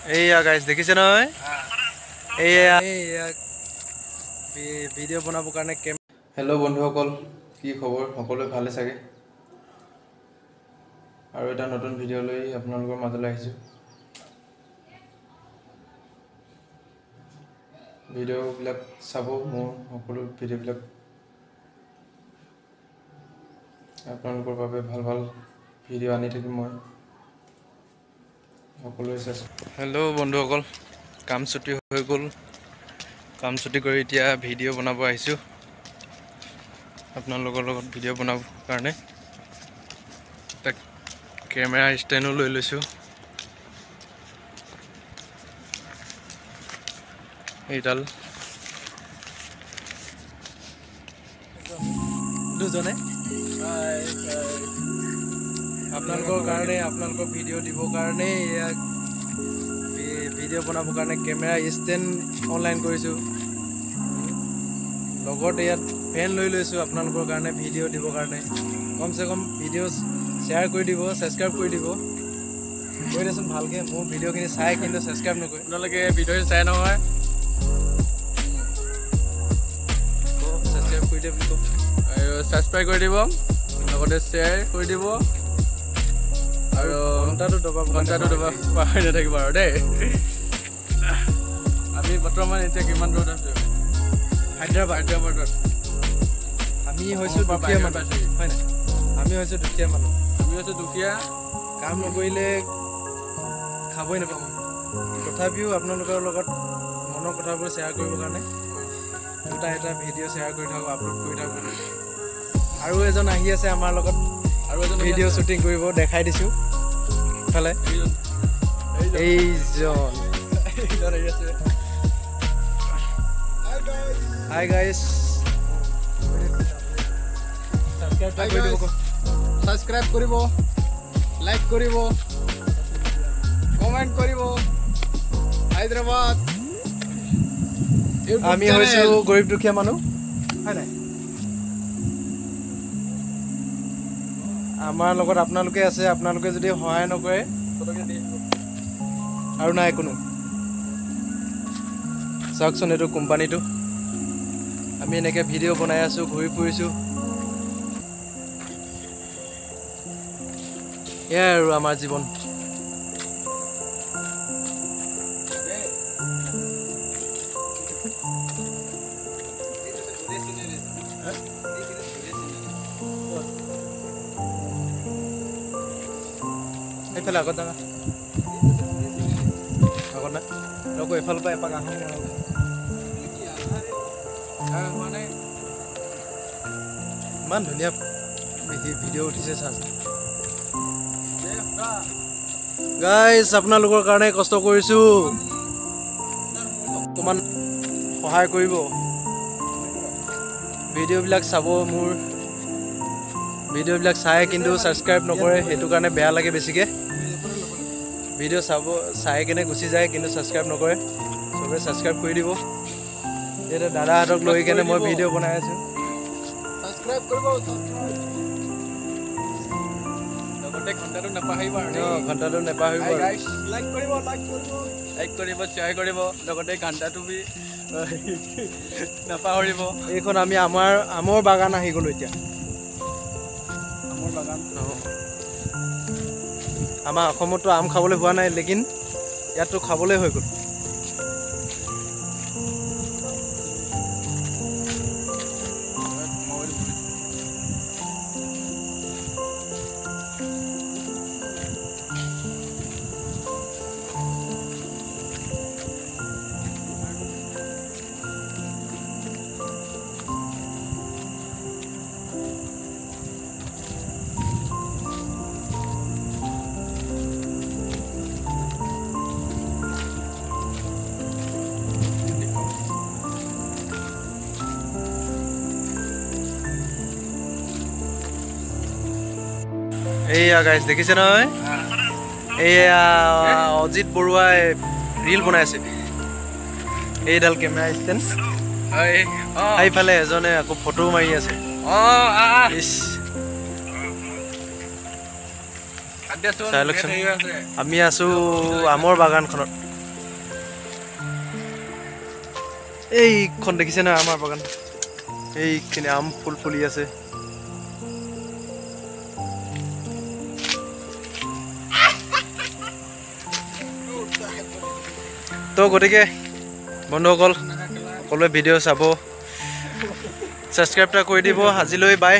এইয়া গাইজ দেখিছে নহয় এইয়া ভিডিঅ' বনাবৰ কাৰণে হেল্ল' বন্ধুসকল, কি খবৰ? সকলোৱে ভালে চাগে? আৰু এটা নতুন ভিডিঅ' লৈ আপোনালোকৰ মাজলৈ আহিছোঁ। ভিডিঅ'বিলাক চাব, মোৰ সকলো ভিডিঅ'বিলাক আপোনালোকৰ বাবে ভাল ভাল ভিডিঅ' আনি থাকিম মই সকলোৱে চাইছোঁ। হেল্ল' বন্ধুসকল, কাম ছুটি হৈ গ'ল। কাম ছুটি কৰি এতিয়া ভিডিঅ' বনাব আহিছোঁ আপোনালোকৰ লগত ভিডিঅ' বনাবৰ কাৰণে। এটা কেমেৰা ষ্টেণ্ডো লৈ লৈছোঁ। এইডাল দুজনে আপোনালোকৰ কাৰণে, আপোনালোকৰ ভিডিঅ' দিবৰ কাৰণে ভিডিঅ' বনাবৰ কাৰণে কেমেৰা ষ্টেণ্ড অনলাইন কৰিছোঁ। লগত ইয়াত ফেন লৈ লৈছোঁ আপোনালোকৰ কাৰণে ভিডিঅ' দিবৰ কাৰণে। কমচে কম ভিডিঅ' শ্বেয়াৰ কৰি দিব, ছাবস্ক্ৰাইব কৰি দিব। কৈ দেচোন ভালকৈ, মোৰ ভিডিঅ'খিনি চাই কিন্তু ছাবস্ক্ৰাইব নকৰে। আপোনালোকে ভিডিঅ'খিনি চাই নহয়, ছাবস্ক্ৰাইব কৰি দিয়ে বুলি কওক, আৰু ছাবস্ক্ৰাইব কৰি দিব, লগতে শ্বেয়াৰ কৰি দিব, আৰু ঘণ্টাটো পাহৰি নাথাকিব আৰু দেই। আমি বৰ্তমান এতিয়া কিমান দূৰত আছোঁ? হায়দৰাবাদত। আমি হৈছোঁ দুখীয়া মানুহ, হয় নাই? আমি হৈছোঁ দুখীয়া। কাম নকৰিলে খাবই নাপাওঁ। তথাপিও আপোনালোকৰ লগত মনৰ কথাবোৰ শ্বেয়াৰ কৰিবৰ কাৰণে এটা ভিডিঅ' শ্বেয়াৰ কৰি থাকোঁ, আপলোড কৰি থাকোঁ। আৰু এজন আহি আছে আমাৰ লগত, আৰু এজন ভিডিঅ' শ্বুটিং কৰিব, দেখাই দিছোঁ। ইফালে এইজন হাই গাইজ, ছাবস্ক্ৰাইব কৰিব, লাইক কৰিব, কমেণ্ট কৰিব। হায়দৰাবাদ, আমি হৈছোঁ গৰীব দুখীয়া মানুহ, হয় নাই? আমাৰ লগত আপোনালোকে আছে। আপোনালোকে যদি সহায় নকৰে আৰু নাই কোনো। চাওকচোন এইটো কোম্পানীটো, আমি এনেকৈ ভিডিঅ' বনাই আছোঁ, ঘূৰি ফুৰিছোঁ। এয়াই আৰু আমাৰ জীৱন। এইফালে আগত যাবা, আগত না আকৌ এইফালৰ পৰা এপাক আহোঁ। ইমান ধুনীয়া ভিডিঅ' উঠিছে চাচোন গাইজ, আপোনালোকৰ কাৰণে কষ্ট কৰিছোঁ, অকণমান সহায় কৰিব। ভিডিঅ'বিলাক চাব, মোৰ ভিডিঅ'বিলাক চাই কিন্তু ছাবস্ক্ৰাইব নকৰে, সেইটো কাৰণে বেয়া লাগে বেছিকৈ। ভিডিঅ' চাই কিনে গুচি যায় কিন্তু ছাবস্ক্ৰাইব নকৰে। চবে ছাবস্ক্ৰাইব কৰি দিব। এতিয়া দাদাহঁতক লৈ কেনে মই ভিডিঅ' বনাই আছোঁ। ছাবস্ক্ৰাইব কৰিব, লগতে ঘণ্টাটো নাপাহৰিব আৰু ঘণ্টাটো নাপাহৰিব। লাইক কৰিব, শ্বেয়াৰ কৰিব, লগতে ঘণ্টাটো নাপাহৰিব। এইখন আমি আমৰ বাগান আহি গ'লোঁ এতিয়া। আমৰ বাগান, আমাৰ অসমততো আম খাবলৈ হোৱা নাই, লেকিন ইয়াততো খাবলৈ হৈ গ'ল। এইয়া গাইজ দেখিছে নহয়, এইয়া অজিত বৰুৱাই ৰীল বনাইছে। এইডাল কেমেৰা ষ্টেণ্ড, সেইফালে এজনে আকৌ ফটো মাৰি আছে। চাই লওকচোন, আমি আছোঁ আমৰ বাগানখনত। এইখন দেখিছে না আমাৰ বাগান এইখিনি আম ফুল ফুলি আছে তো গতিকে বন্ধুসকল সকলোৱে ভিডিঅ' চাব ছাবস্ক্ৰাইব এটা কৰি দিব আজিলৈ বাই